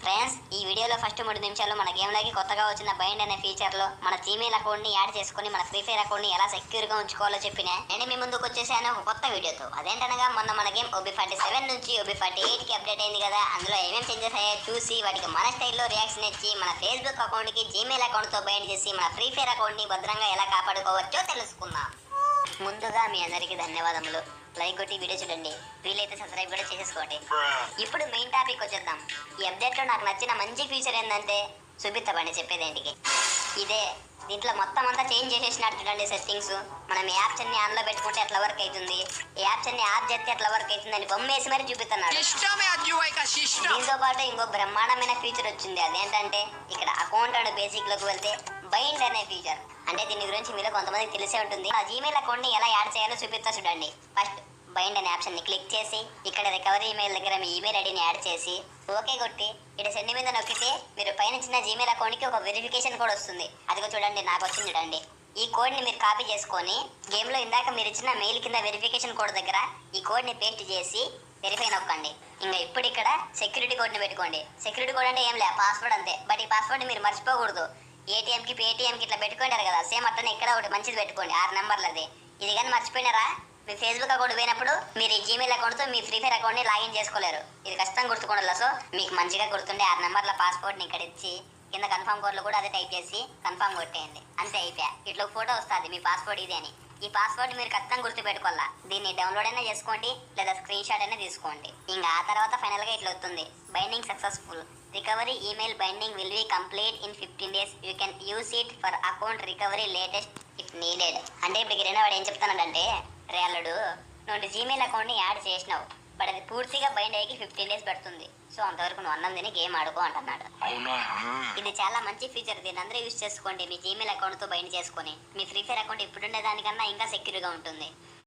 Friends, ఈ వీడియోలో first 3 నిమిషాల్లో మన గేమ్లోకి కొత్తగా వచ్చిన బైండ్ అనే ఫీచర్లో మన జీమెయిల్ అకౌంట్ని యాడ్ చేసుకుని మన ఫ్రీ ఫైర్ అకౌంట్ని ఎలా సెక్యూర్గా ఉంచుకోవాలో చెప్పిన నేను మీ ముందుకు వచ్చేసాను ఒక కొత్త వీడియోతో. అదేంటనగా మొన్న మన గేమ్ OB47 నుంచి OB48కి అప్డేట్ అయింది కదా. అందులో ఏమేమి చేంజెస్ అయ్యాయో చూసి వాటికి మన స్టైల్లో రియాక్షన్ ఇచ్చి మన ఫేస్బుక్ అకౌంట్కి జీమెయిల్ అకౌంట్తో బైండ్ చేసి మన ఫ్రీ ఫైర్ అకౌంట్ని భద్రంగా ఎలా కాపాడుకోవచ్చో తెలుసుకుందాం. ముందుగా మీ అందరికీ ధన్యవాదములు. లైక్ కొట్టి వీడియో చూడండి, వీలైతే సబ్స్క్రైబ్ కూడా చేసేసుకోండి. ఇప్పుడు మెయిన్ టాపిక్ వచ్చేద్దాం. ఈ అప్డేట్లో నాకు నచ్చిన మంచి ఫీచర్ ఏంటంటే చూపిస్తామని చెప్పేదేంటికి ఇదే. దీంట్లో మొత్తం అంతా చేంజ్ చేసేసినట్టు చూడండి సెట్టింగ్స్. మనం యాప్స్ అన్ని ఆన్లో పెట్టుకుంటే ఎట్లా వర్క్ అవుతుంది, యాప్స్ అన్ని ఆఫ్ చేస్తే ఎట్లా వర్క్ అవుతుంది అని బొమ్మేసి మరి చూపిస్తున్నాడు. దీంతో పాటు ఇంకో బ్రహ్మాండమైన ఫీచర్ వచ్చింది. అదేంటంటే ఇక్కడ అకౌంట్ అండ్ బేసిక్లోకి వెళ్తే బైండ్ అనే ఫీచర్. అంటే దీని గురించి మీలో కొంతమందికి తెలిసే ఉంటుంది. ఆ జీమెయిల్ అకౌంట్ని ఎలా యాడ్ చేయాలో చూపిస్తా చూడండి. ఫస్ట్ బైండ్ అనే ఆప్షన్ని క్లిక్ చేసి ఇక్కడ రికవరీ ఈమెయిల్ దగ్గర మీ ఈమెయిల్ ఐడిని యాడ్ చేసి ఓకే కొట్టి ఇక్కడ సెండ్ మీద నొక్కితే మీరు పైన చిన్న జీమెయిల్ అకౌంట్కి ఒక వెరిఫికేషన్ కోడ్ వస్తుంది. అదిగో చూడండి, నాకు వచ్చింది చూడండి. ఈ కోడ్ని మీరు కాపీ చేసుకొని గేమ్లో ఇందాక మీరు ఇచ్చిన మెయిల్ కింద వెరిఫికేషన్ కోడ్ దగ్గర ఈ కోడ్ని పేస్ట్ చేసి వెరిఫై నొక్కండి. ఇంకా ఇప్పుడు ఇక్కడ సెక్యూరిటీ కోడ్ని పెట్టుకోండి. సెక్యూరిటీ కోడ్ అంటే ఏం లే, పాస్వర్డ్ అంతే. బట్ ఈ పాస్వర్డ్ని మీరు మర్చిపోకూడదు. ఏటీఎంకి పేటీఎంకి ఇట్లా పెట్టుకుంటారు కదా, సేమ్ అట్లనే ఇక్కడ ఒకటి మంచిది పెట్టుకోండి, 6 నెంబర్లది. ఇది కానీ మర్చిపోయినారా మీ ఫేస్బుక్ అకౌంట్ పోయినప్పుడు మీరు ఈ జీమెయిల్ అకౌంట్తో మీ ఫ్రీ ఫైర్ అకౌంట్ని లాగిన్ చేసుకోలేరు. ఇది కష్టంగా గుర్తుకోండి. సో మీకు మంచిగా గుర్తుండే 6 నెంబర్ల పాస్వర్డ్ని ఇక్కడ ఇచ్చి కింద కన్ఫర్మ్ కోడ్లో కూడా అదే టైప్ చేసి కన్ఫర్మ్ కొట్టేయండి. అంతే, అయిపోయా. ఇట్లా ఫోటో వస్తుంది మీ పాస్వర్డ్ ఇది అని. ఈ పాస్వర్డ్ మీరు ఖచ్చితంగా గుర్తుపెట్టుకోవాలా. దీన్ని డౌన్లోడ్ అయినా చేసుకోండి లేదా స్క్రీన్ షాట్ అయినా తీసుకోండి. ఇంకా ఆ తర్వాత ఫైనల్గా ఇట్లా వస్తుంది, binding successful, recovery email binding will be complete in 15 days. You can use it for account recovery latest if needed. అంటే ఇప్పుడు గిరైన వాడు ఏం చెప్తానంటే, రే అల్లుడు, నువ్వు జీమెయిల్ అకౌంట్ని యాడ్ చేసినావు, బట్ అది పూర్తిగా బైండ్ అయ్యి 15 days పడుతుంది. సో అంతవరకు నువ్వు అన్నం తిని గేమ్ ఆడుకో అంటున్నాడు. ఇది చాలా మంచి ఫీచర్. దీన్ని అందరూ యూస్ చేసుకోండి. మీ జీమెయిల్ అకౌంట్తో బైండ్ చేసుకొని మీ ఫ్రీ ఫైర్ అకౌంట్ ఇప్పుడుండే దానికన్నా ఇంకా సెక్యూర్గా ఉంటుంది.